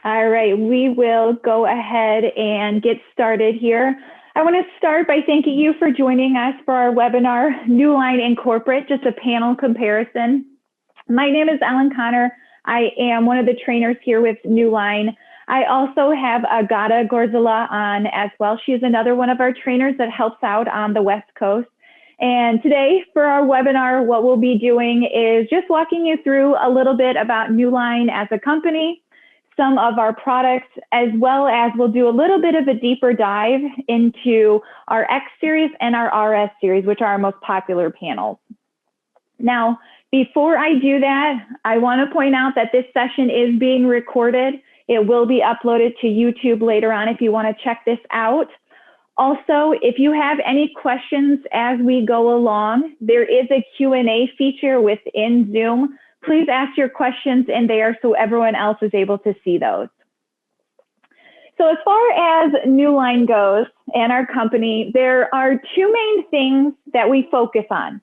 All right, we will go ahead and get started here. I want to start by thanking you for joining us for our webinar, Newline and Corporate, just a panel comparison. My name is Ellen Connor. I am one of the trainers here with Newline. I also have Agata Gorzela on as well. She's another one of our trainers that helps out on the West Coast. And today for our webinar, what we'll be doing is just walking you through a little bit about Newline as a company, some of our products, as well as we'll do a little bit of a deeper dive into our X series and our RS series, which are our most popular panels. Now, before I do that, I want to point out that this session is being recorded. It will be uploaded to YouTube later on if you want to check this out. Also, if you have any questions as we go along, there is a Q&A feature within Zoom. Please ask your questions in there so everyone else is able to see those. So as far as Newline goes and our company, there are two main things that we focus on.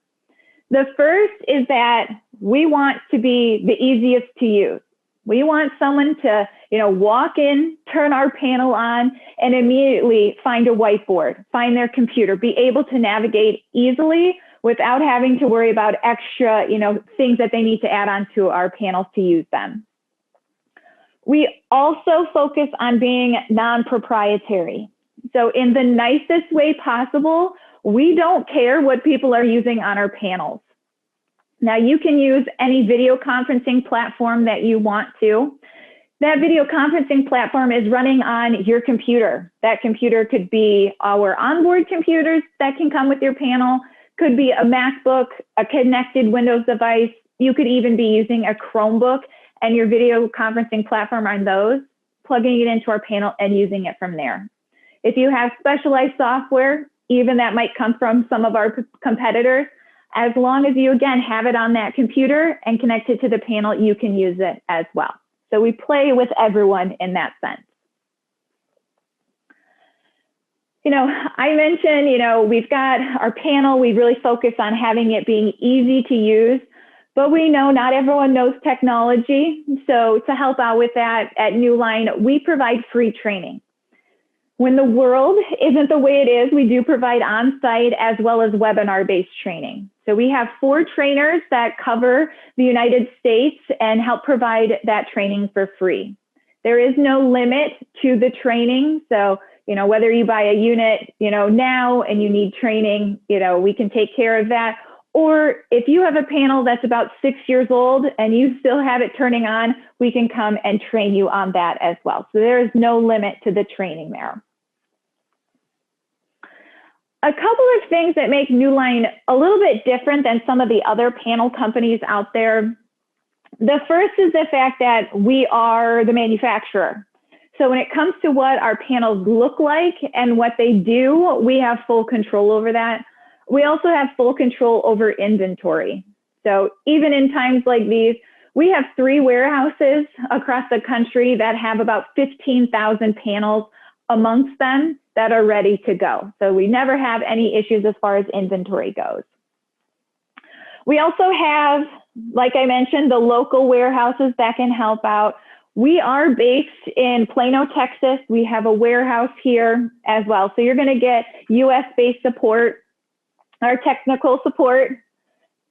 The first is that we want to be the easiest to use. We want someone to, walk in, turn our panel on, and immediately find a whiteboard, find their computer, be able to navigate easily without having to worry about extra, things that they need to add on to our panels to use them. We also focus on being non-proprietary. So in the nicest way possible, we don't care what people are using on our panels. Now you can use any video conferencing platform that you want to. That video conferencing platform is running on your computer. That computer could be our onboard computers that can come with your panel, could be a MacBook, a connected Windows device. You could even be using a Chromebook and your video conferencing platform on those, plugging it into our panel and using it from there. If you have specialized software, even that might come from some of our competitors, as long as you, again, have it on that computer and connect it to the panel, you can use it as well. So we play with everyone in that sense. I mentioned, we've got our panel, we really focus on having it being easy to use, but we know not everyone knows technology. So to help out with that at Newline, we provide free training. When the world isn't the way it is, we do provide on-site as well as webinar-based training. So we have 4 trainers that cover the United States and help provide that training for free. There is no limit to the training. So, whether you buy a unit, now and you need training, we can take care of that. Or if you have a panel that's about 6 years old and you still have it turning on, we can come and train you on that as well. So there is no limit to the training there. A couple of things that make Newline a little bit different than some of the other panel companies out there. The first is the fact that we are the manufacturer. So when it comes to what our panels look like and what they do, we have full control over that. We also have full control over inventory. So even in times like these, we have 3 warehouses across the country that have about 15,000 panels amongst them that are ready to go. So we never have any issues as far as inventory goes. We also have, like I mentioned, the local warehouses that can help out. We are based in Plano, Texas. We have a warehouse here as well. So you're going to get US-based support, our technical support.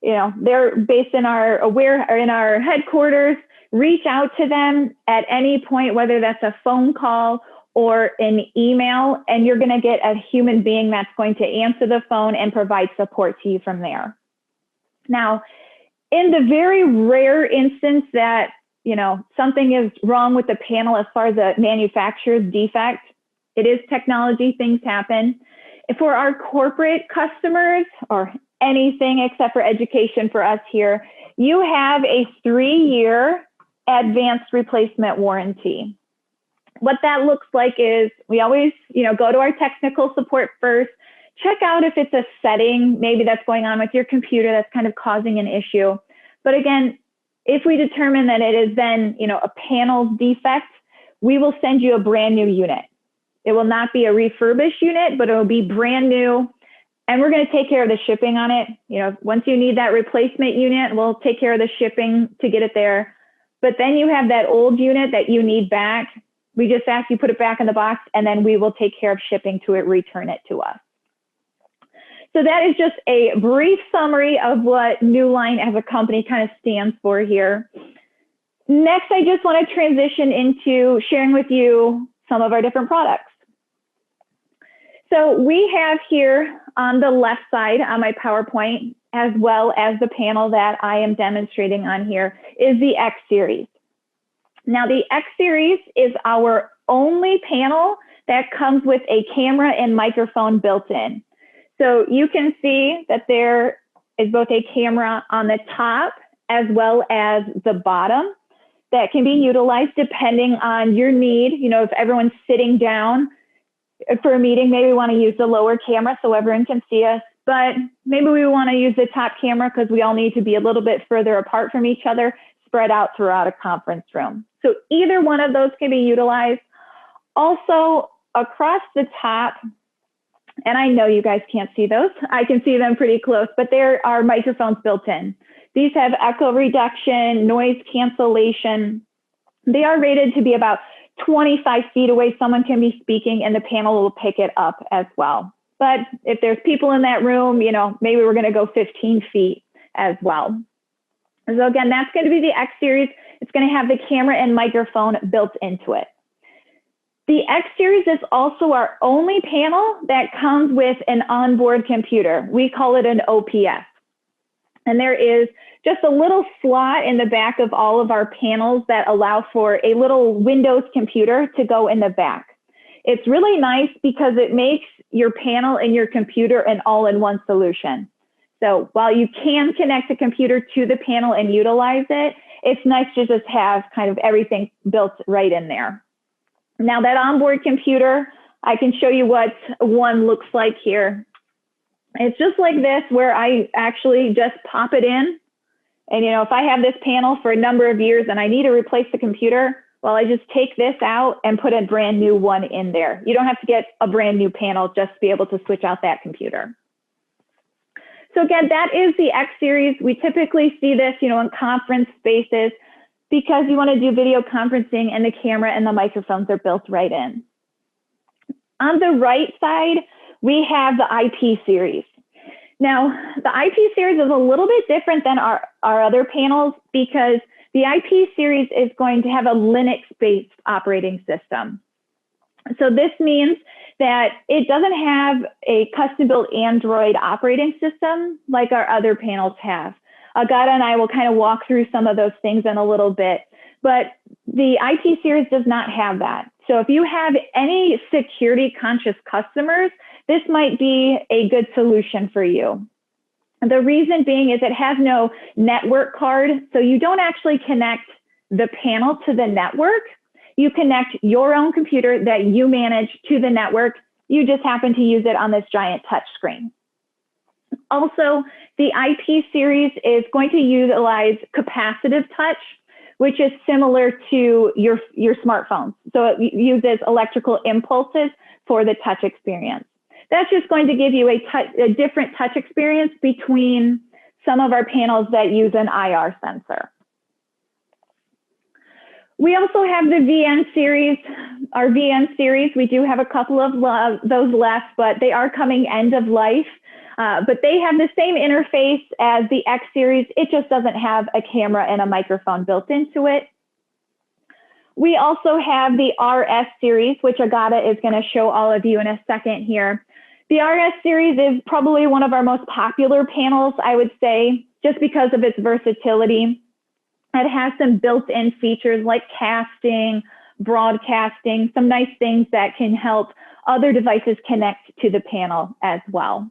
They're based in our headquarters. Reach out to them at any point, whether that's a phone call or an email, and you're going to get a human being that's going to answer the phone and provide support to you from there. Now, in the very rare instance that, something is wrong with the panel as far as a manufacturer's defect, it is technology, things happen. For our corporate customers or anything except for education for us here, you have a 3-year advanced replacement warranty. What that looks like is we always, go to our technical support first, check out if it's a setting, maybe that's going on with your computer that's kind of causing an issue. But again, if we determine that it has been, a panel defect, we will send you a brand new unit. It will not be a refurbished unit, but it will be brand new. And we're going to take care of the shipping on it. Once you need that replacement unit, we'll take care of the shipping to get it there. but then you have that old unit that you need back. We just ask you put it back in the box, and then we will take care of shipping to it, return it to us. So that is just a brief summary of what Newline as a company kind of stands for here. Next, I just want to transition into sharing with you some of our different products. So we have here on the left side on my PowerPoint, as well as the panel that I am demonstrating on here, is the X series. Now the X series is our only panel that comes with a camera and microphone built in. So you can see that there is both a camera on the top as well as the bottom that can be utilized depending on your need. You know, if everyone's sitting down for a meeting, maybe we want to use the lower camera so everyone can see us, but maybe we want to use the top camera because we all need to be a little bit further apart from each other, spread out throughout a conference room. So either one of those can be utilized. Also, across the top, and I know you guys can't see those, I can see them pretty close, but there are microphones built in. These have echo reduction, noise cancellation. They are rated to be about 25 feet away. Someone can be speaking and the panel will pick it up as well. But if there's people in that room, you know, maybe we're going to go 15 feet as well. So again, that's going to be the X series. It's going to have the camera and microphone built into it. The X series is also our only panel that comes with an onboard computer. We call it an OPS. And there is just a little slot in the back of all of our panels that allow for a little Windows computer to go in the back. It's really nice because it makes your panel and your computer an all-in-one solution. So while you can connect the computer to the panel and utilize it, it's nice to just have kind of everything built right in there. Now that onboard computer, I can show you what one looks like here. It's just like this, where I actually just pop it in. And you know, if I have this panel for a number of years and I need to replace the computer, well, I just take this out and put a brand new one in there. You don't have to get a brand new panel just to be able to switch out that computer. So again, that is the X series. We typically see this, you know, in conference spaces because you want to do video conferencing and the camera and the microphones are built right in. On the right side, we have the IP series. Now, the IP series is a little bit different than our other panels because the IP series is going to have a Linux-based operating system. So this means that it doesn't have a custom-built Android operating system like our other panels have. Agata and I will kind of walk through some of those things in a little bit, but the IP series does not have that. So if you have any security-conscious customers, this might be a good solution for you. The reason being is it has no network card, so you don't actually connect the panel to the network. You connect your own computer that you manage to the network. You just happen to use it on this giant touch screen. Also, the IP series is going to utilize capacitive touch, which is similar to your smartphones. So it uses electrical impulses for the touch experience. That's just going to give you a different touch experience between some of our panels that use an IR sensor. We also have the VN series. Our VN series, we do have a couple of those left, but they are coming end of life. But they have the same interface as the X series. It just doesn't have a camera and a microphone built into it. We also have the RS series, which Agata is going to show all of you in a second here. The RS series is probably one of our most popular panels, I would say, just because of its versatility. It has some built-in features like casting, broadcasting, some nice things that can help other devices connect to the panel as well.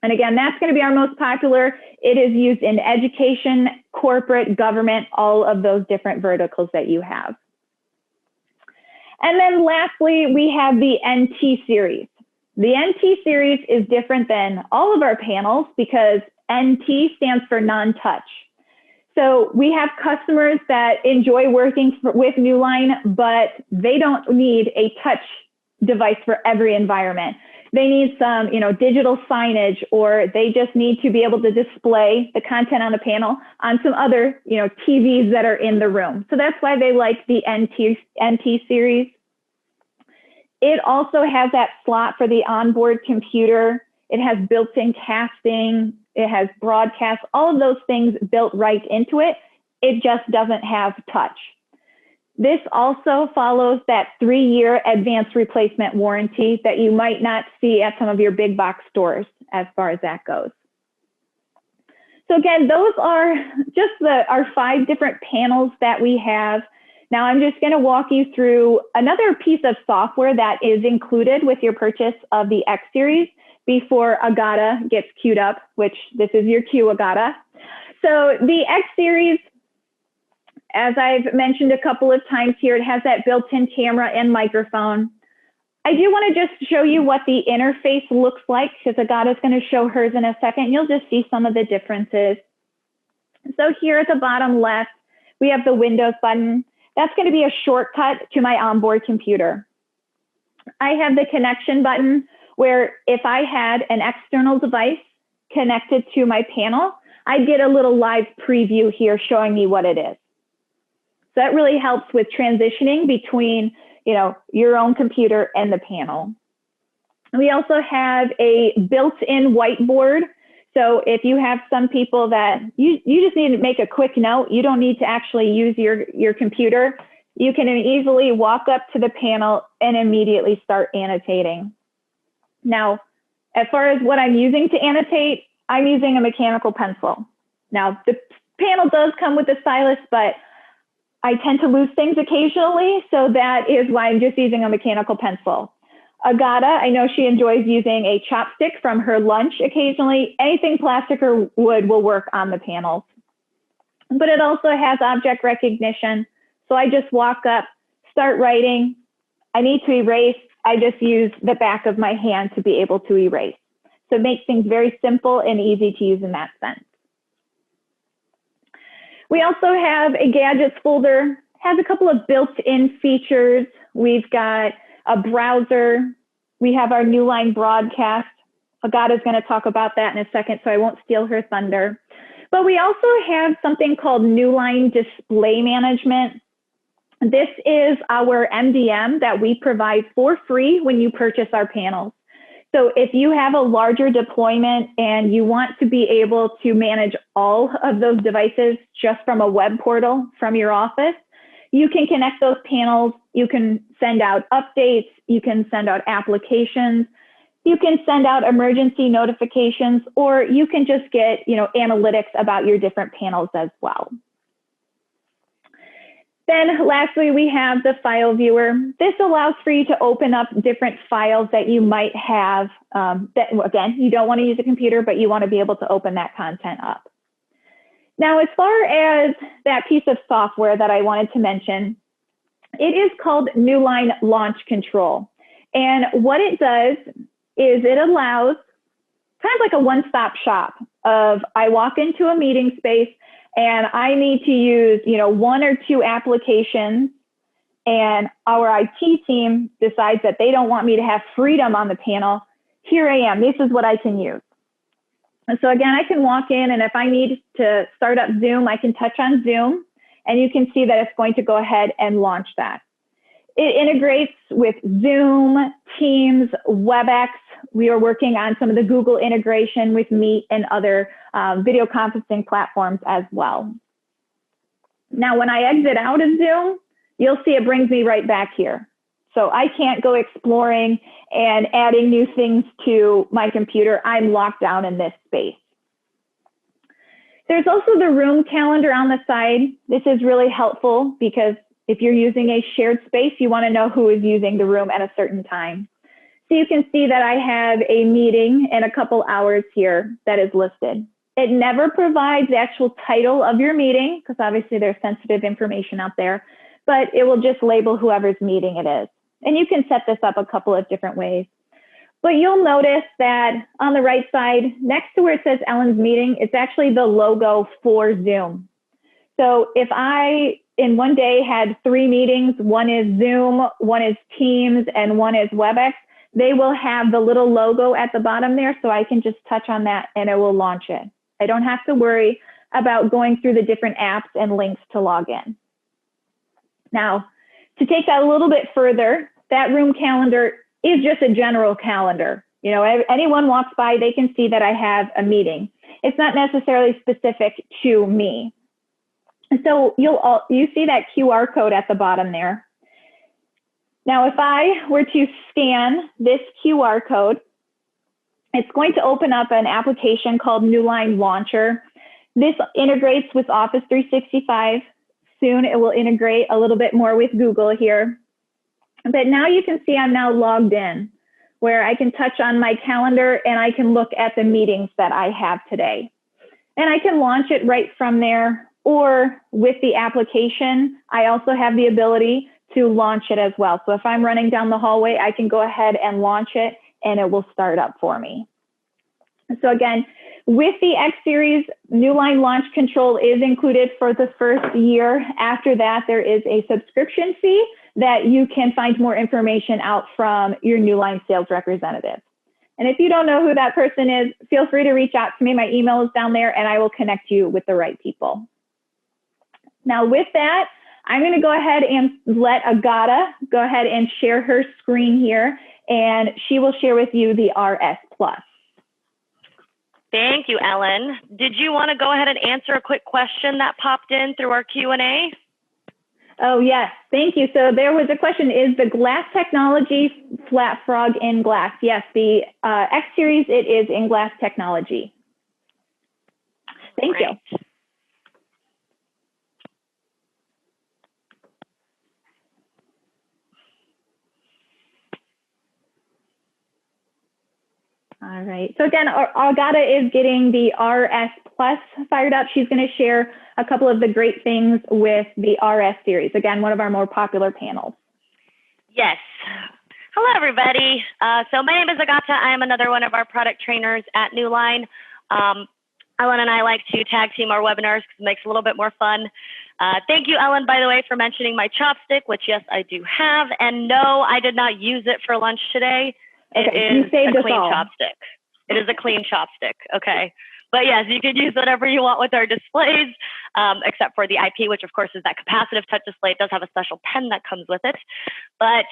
And again, that's going to be our most popular. It is used in education, corporate, government, all of those different verticals that you have. And then lastly, we have the NT series. The NT series is different than all of our panels because NT stands for non-touch. So we have customers that enjoy working with Newline, but they don't need a touch device for every environment. they need some, digital signage, or they just need to be able to display the content on the panel on some other, TVs that are in the room. So that's why they like the NT series. It also has that slot for the onboard computer. It has built-in casting. It has broadcast, all of those things built right into it. It just doesn't have touch. This also follows that 3-year advanced replacement warranty that you might not see at some of your big box stores as far as that goes. So again, those are just our 5 different panels that we have. Now I'm just going to walk you through another piece of software that is included with your purchase of the X series before Agata gets queued up, which this is your cue, Agata. So the X series, as I've mentioned a couple of times here, it has that built-in camera and microphone. I do want to just show you what the interface looks like, because Agata's going to show hers in a second. You'll just see some of the differences. So here at the bottom left, we have the Windows button. That's going to be a shortcut to my onboard computer. I have the connection button, where if I had an external device connected to my panel, I get a little live preview here showing me what it is. So that really helps with transitioning between, your own computer and the panel. We also have a built-in whiteboard. So if you have some people that you just need to make a quick note, you don't need to actually use your computer. You can easily walk up to the panel and immediately start annotating. Now, as far as what I'm using to annotate, I'm using a mechanical pencil. Now, the panel does come with a stylus, but I tend to lose things occasionally, so that is why I'm just using a mechanical pencil. Agata, I know she enjoys using a chopstick from her lunch occasionally. Anything plastic or wood will work on the panels. But it also has object recognition, so I just walk up, start writing. I need to erase. I just use the back of my hand to be able to erase. So it makes things very simple and easy to use in that sense. We also have a gadgets folder, has a couple of built-in features. We've got a browser. We have our Newline broadcast. Agata's going to talk about that in a second, so I won't steal her thunder. But we also have something called Newline display management. This is our MDM that we provide for free when you purchase our panels. So if you have a larger deployment and you want to be able to manage all of those devices just from a web portal from your office, you can connect those panels. You can send out updates. You can send out applications. You can send out emergency notifications, or you can just get, analytics about your different panels as well. Then lastly, we have the file viewer. This allows for you to open up different files that you might have that, again, you don't want to use a computer, but you want to be able to open that content up. Now, as far as that piece of software that I wanted to mention, it is called Newline Launch Control. And what it does is it allows kind of like a one-stop shop of I walk into a meeting space and I need to use, 1 or 2 applications, and our IT team decides that they don't want me to have freedom on the panel. Here I am. This is what I can use. And so again, I can walk in, and if I need to start up Zoom, I can touch on Zoom, and you can see that it's going to go ahead and launch that. It integrates with Zoom, Teams, WebEx. We are working on some of the Google integration with Meet and other video conferencing platforms as well. Now, when I exit out of Zoom, you'll see it brings me right back here. So I can't go exploring and adding new things to my computer. I'm locked down in this space. There's also the room calendar on the side. This is really helpful because if you're using a shared space, you want to know who is using the room at a certain time. So you can see that I have a meeting in a couple hours here that is listed. It never provides the actual title of your meeting because obviously there's sensitive information out there, but it will just label whoever's meeting it is. And you can set this up a couple of different ways. But you'll notice that on the right side, next to where it says Ellen's meeting, it's actually the logo for Zoom. So if I, in one day, had 3 meetings, one is Zoom, one is Teams, and one is WebEx, they will have the little logo at the bottom there, so I can just touch on that and it will launch it. I don't have to worry about going through the different apps and links to log in. Now, to take that a little bit further, that room calendar is just a general calendar. You know, anyone walks by, they can see that I have a meeting. It's not necessarily specific to me. So you see that QR code at the bottom there. Now, if I were to scan this QR code, it's going to open up an application called Newline Launcher. This integrates with Office 365. Soon it will integrate a little bit more with Google here. But now you can see I'm now logged in, where I can touch on my calendar and I can look at the meetings that I have today. And I can launch it right from there, or with the application, I also have the ability to launch it as well. So if I'm running down the hallway, I can go ahead and launch it and it will start up for me. So again, with the X Series, Newline Launch Control is included for the first year. After that, there is a subscription fee that you can find more information out from your Newline sales representative. And if you don't know who that person is, feel free to reach out to me. My email is down there and I will connect you with the right people. Now with that, I'm going to go ahead and let Agata go ahead and share her screen here, and she will share with you the RS Plus. Thank you, Ellen. Did you want to go ahead and answer a quick question that popped in through our Q&A? Oh, yes. Thank you. So there was a question, is the glass technology Flat Frog in glass? Yes, the X Series, it is in glass technology. Thank you. All right. So again, Agata is getting the RS Plus fired up. She's going to share a couple of the great things with the RS series. Again, one of our more popular panels. Yes. Hello, everybody. So my name is Agata. I am another one of our product trainers at Newline. Ellen and I like to tag team our webinars because it makes it a little bit more fun. Thank you, Ellen, by the way, for mentioning my chopstick, which, yes, I do have. And no, I did not use it for lunch today. It is a clean chopstick. It is a clean chopstick, okay? But yes, you can use whatever you want with our displays, except for the IP, which of course is that capacitive touch display. It does have a special pen that comes with it. But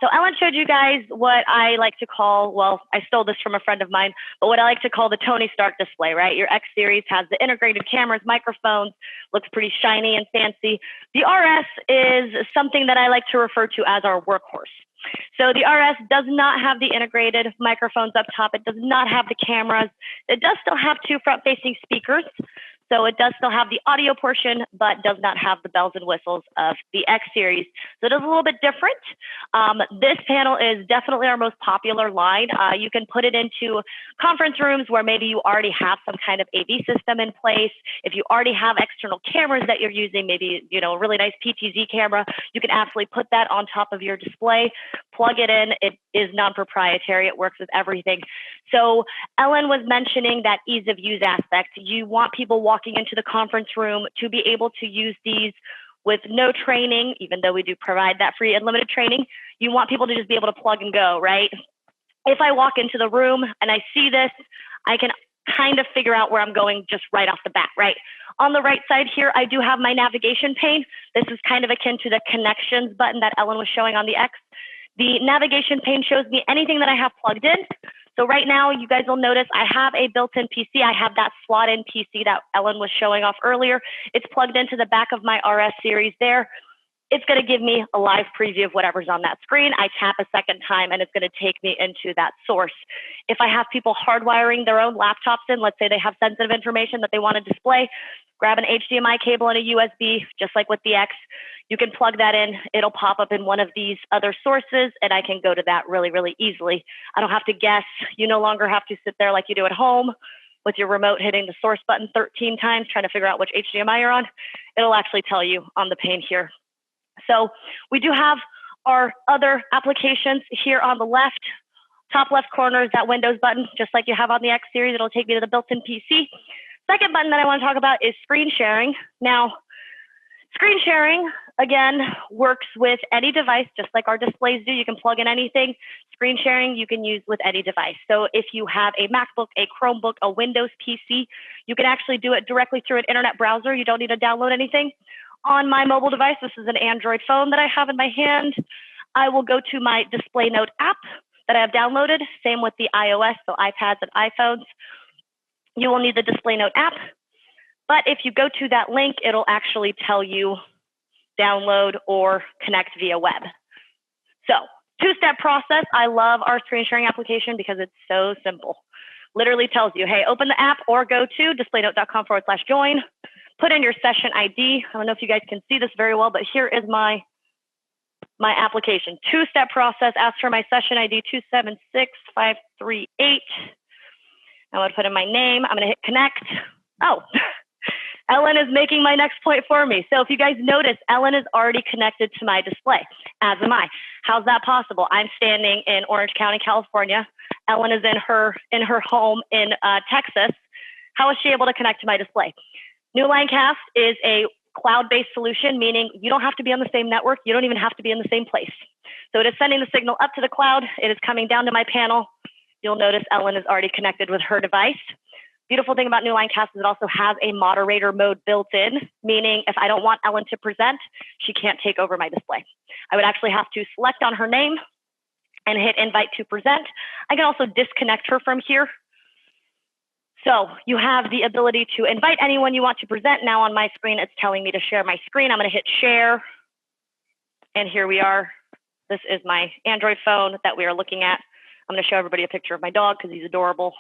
so Ellen showed you guys what I like to call, well, I stole this from a friend of mine, but what I like to call the Tony Stark display, right? Your X Series has the integrated cameras, microphones, looks pretty shiny and fancy. The RS is something that I like to refer to as our workhorse. So the RS does not have the integrated microphones up top. It does not have the cameras. It does still have two front-facing speakers. So it does still have the audio portion, but does not have the bells and whistles of the X Series. So it is a little bit different. This panel is definitely our most popular line. You can put it into conference rooms where maybe you already have some kind of AV system in place. If you already have external cameras that you're using, maybe, you know, a really nice PTZ camera, you can absolutely put that on top of your display, plug it in. It is non-proprietary. It works with everything. So Ellen was mentioning that ease of use aspect. You want people walking into the conference room to be able to use these with no training, even though we do provide that free and limited training. You want people to just be able to plug and go, right? If I walk into the room and I see this, I can kind of figure out where I'm going just right off the bat, right? On the right side here, I do have my navigation pane. This is kind of akin to the connections button that Ellen was showing on the X. The navigation pane shows me anything that I have plugged in. So right now, you guys will notice I have a built-in PC. I have that slot-in PC that Ellen was showing off earlier. It's plugged into the back of my RS series there. It's going to give me a live preview of whatever's on that screen. I tap a second time, and it's going to take me into that source. If I have people hardwiring their own laptops in, let's say they have sensitive information that they want to display, grab an HDMI cable and a USB, just like with the X. You can plug that in. It'll pop up in one of these other sources, and I can go to that really, really easily. I don't have to guess. You no longer have to sit there like you do at home with your remote hitting the source button 13 times trying to figure out which HDMI you're on. It'll actually tell you on the pane here. So we do have our other applications here on the left. Top left corner is that Windows button, just like you have on the X Series. It'll take me to the built-in PC. Second button that I want to talk about is screen sharing. Now, screen sharing, again, works with any device, just like our displays do. You can plug in anything. Screen sharing you can use with any device. So if you have a MacBook, a Chromebook, a Windows PC, you can actually do it directly through an internet browser. You don't need to download anything. On my mobile device, this is an Android phone that I have in my hand. I will go to my Display Note app that I have downloaded. Same with the iOS, so iPads and iPhones. You will need the Display Note app. But if you go to that link, it'll actually tell you download or connect via web. So two-step process. I love our screen sharing application because it's so simple. Literally tells you, hey, open the app or go to displaynote.com/join. Put in your session ID. I don't know if you guys can see this very well, but here is my application. Two-step process. Ask for my session ID 276538. I'm going to put in my name. I'm going to hit connect. Oh, Ellen is making my next point for me. So if you guys notice, Ellen is already connected to my display, as am I. How's that possible? I'm standing in Orange County, California. Ellen is in her home in Texas. How is she able to connect to my display? Newline Cast is a cloud-based solution, meaning you don't have to be on the same network. You don't even have to be in the same place. So it is sending the signal up to the cloud. It is coming down to my panel. You'll notice Ellen is already connected with her device. Beautiful thing about Newline Cast is it also has a moderator mode built in, meaning if I don't want Ellen to present, she can't take over my display. I would actually have to select on her name and hit invite to present. I can also disconnect her from here. So you have the ability to invite anyone you want to present. Now on my screen, it's telling me to share my screen. I'm going to hit share. And here we are. This is my Android phone that we are looking at. I'm going to show everybody a picture of my dog because he's adorable.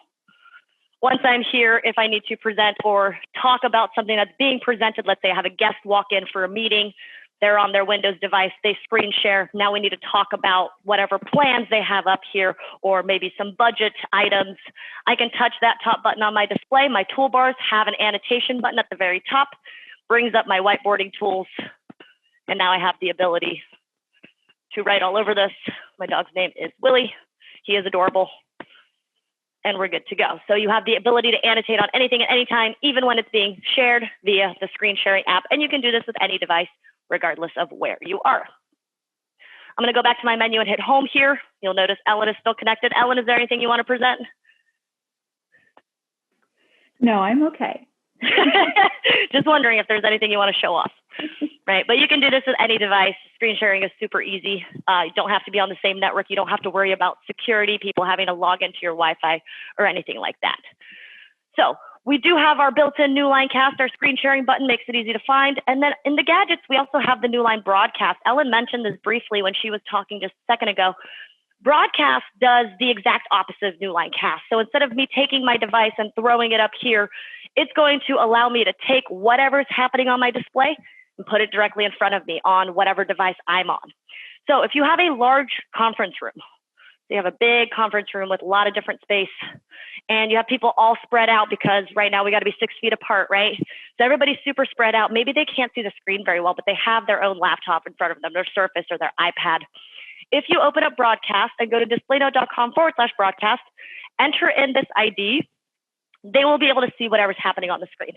Once I'm here, if I need to present or talk about something that's being presented, let's say I have a guest walk in for a meeting, they're on their Windows device, they screen share. Now we need to talk about whatever plans they have up here or maybe some budget items. I can touch that top button on my display. My toolbars have an annotation button at the very top, brings up my whiteboarding tools. And now I have the ability to write all over this. My dog's name is Willie. He is adorable. And we're good to go. So you have the ability to annotate on anything at any time, even when it's being shared via the screen sharing app. And you can do this with any device, regardless of where you are. I'm going to go back to my menu and hit home here. You'll notice Ellen is still connected. Ellen, is there anything you want to present? No, I'm okay. Just wondering if there's anything you want to show off. Right, but you can do this with any device. Screen sharing is super easy. You don't have to be on the same network. You don't have to worry about security, people having to log into your Wi-Fi or anything like that. So we do have our built-in Newline Cast. Our screen sharing button makes it easy to find. And then in the gadgets, we also have the Newline Broadcast. Ellen mentioned this briefly when she was talking just a second ago. Broadcast does the exact opposite of Newline Cast. So instead of me taking my device and throwing it up here, it's going to allow me to take whatever's happening on my display and put it directly in front of me on whatever device I'm on. So if you have a large conference room, you have a big conference room with a lot of different space, and you have people all spread out because right now we got to be 6 feet apart, right? So everybody's super spread out. Maybe they can't see the screen very well, but they have their own laptop in front of them, their Surface or their iPad. If you open up Broadcast and go to displaynote.com/broadcast, enter in this ID, they will be able to see whatever's happening on the screen.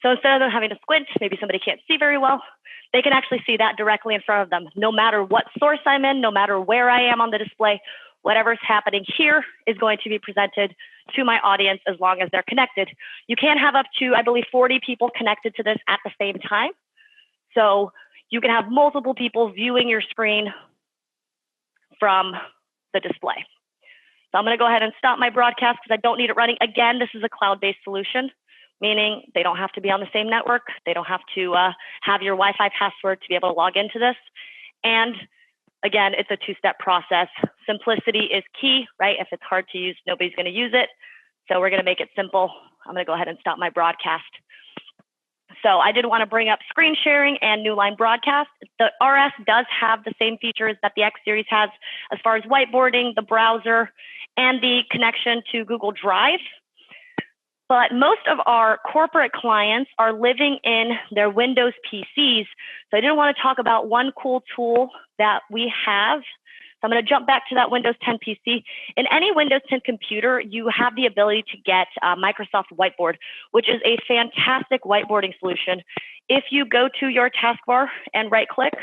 So instead of them having to squint, maybe somebody can't see very well, they can actually see that directly in front of them. No matter what source I'm in, no matter where I am on the display, whatever's happening here is going to be presented to my audience as long as they're connected. You can have up to, I believe, 40 people connected to this at the same time. So you can have multiple people viewing your screen from the display. So I'm going to go ahead and stop my broadcast because I don't need it running. Again, this is a cloud-based solution, meaning they don't have to be on the same network. They don't have to have your Wi-Fi password to be able to log into this. And again, it's a two-step process. Simplicity is key, right? If it's hard to use, nobody's going to use it. So we're going to make it simple. I'm going to go ahead and stop my broadcast. So I did want to bring up screen sharing and Newline Broadcast. The RS does have the same features that the X series has as far as whiteboarding, the browser, and the connection to Google Drive. But most of our corporate clients are living in their Windows PCs. So I didn't want to talk about one cool tool that we have I'm going to jump back to that Windows 10 PC. In any Windows 10 computer, you have the ability to get Microsoft Whiteboard, which is a fantastic whiteboarding solution. If you go to your taskbar and right-click,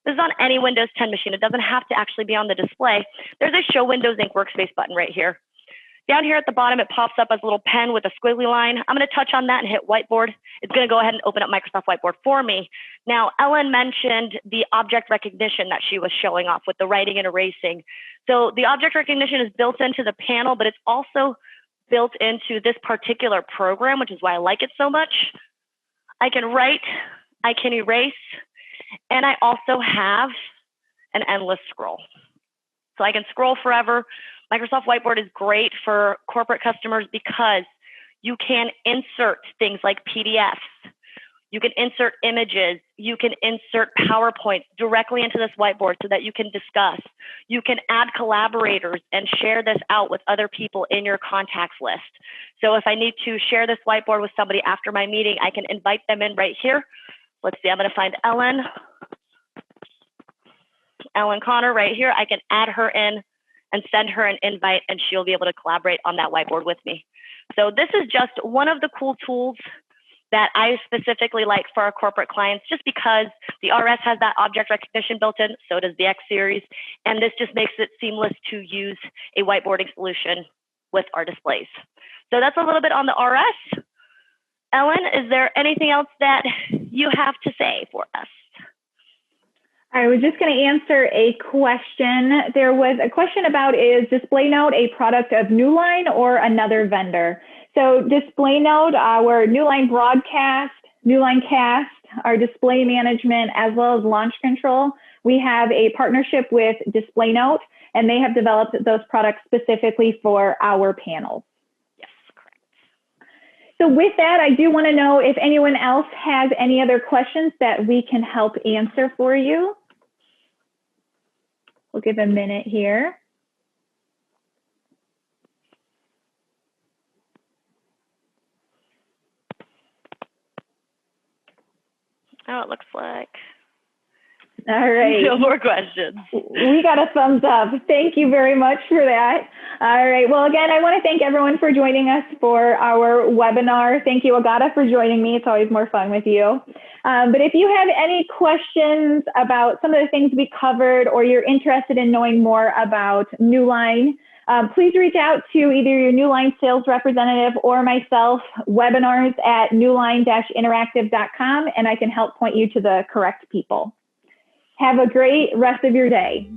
this is on any Windows 10 machine. It doesn't have to actually be on the display. There's a Show Windows Ink Workspace button right here. Down here at the bottom, it pops up as a little pen with a squiggly line. I'm going to touch on that and hit Whiteboard. It's going to go ahead and open up Microsoft Whiteboard for me. Now, Ellen mentioned the object recognition that she was showing off with the writing and erasing. So the object recognition is built into the panel, but it's also built into this particular program, which is why I like it so much. I can write, I can erase, and I also have an endless scroll. So I can scroll forever. Microsoft Whiteboard is great for corporate customers because you can insert things like PDFs. You can insert images. You can insert PowerPoints directly into this whiteboard so that you can discuss. You can add collaborators and share this out with other people in your contacts list. So if I need to share this whiteboard with somebody after my meeting, I can invite them in right here. Let's see, I'm going to find Ellen Connor right here. I can add her in and send her an invite, and she'll be able to collaborate on that whiteboard with me. So this is just one of the cool tools that I specifically like for our corporate clients, just because the RS has that object recognition built in, so does the X series, and this just makes it seamless to use a whiteboarding solution with our displays. So that's a little bit on the RS. Ellen, is there anything else that you have to say for us? I was just going to answer a question. There was a question about, is DisplayNote a product of Newline or another vendor? So DisplayNote, our Newline Broadcast, Newline Cast, our display management, as well as launch control, we have a partnership with DisplayNote, and they have developed those products specifically for our panels. Yes, correct. So with that, I do want to know if anyone else has any other questions that we can help answer for you. We'll give a minute here. Oh, it looks like. All right. No more questions. We got a thumbs up. Thank you very much for that. All right. Well, again, I want to thank everyone for joining us for our webinar. Thank you, Agata, for joining me. It's always more fun with you. But if you have any questions about some of the things we covered, or you're interested in knowing more about Newline, please reach out to either your Newline sales representative or myself, webinars@newline-interactive.com, and I can help point you to the correct people. Have a great rest of your day.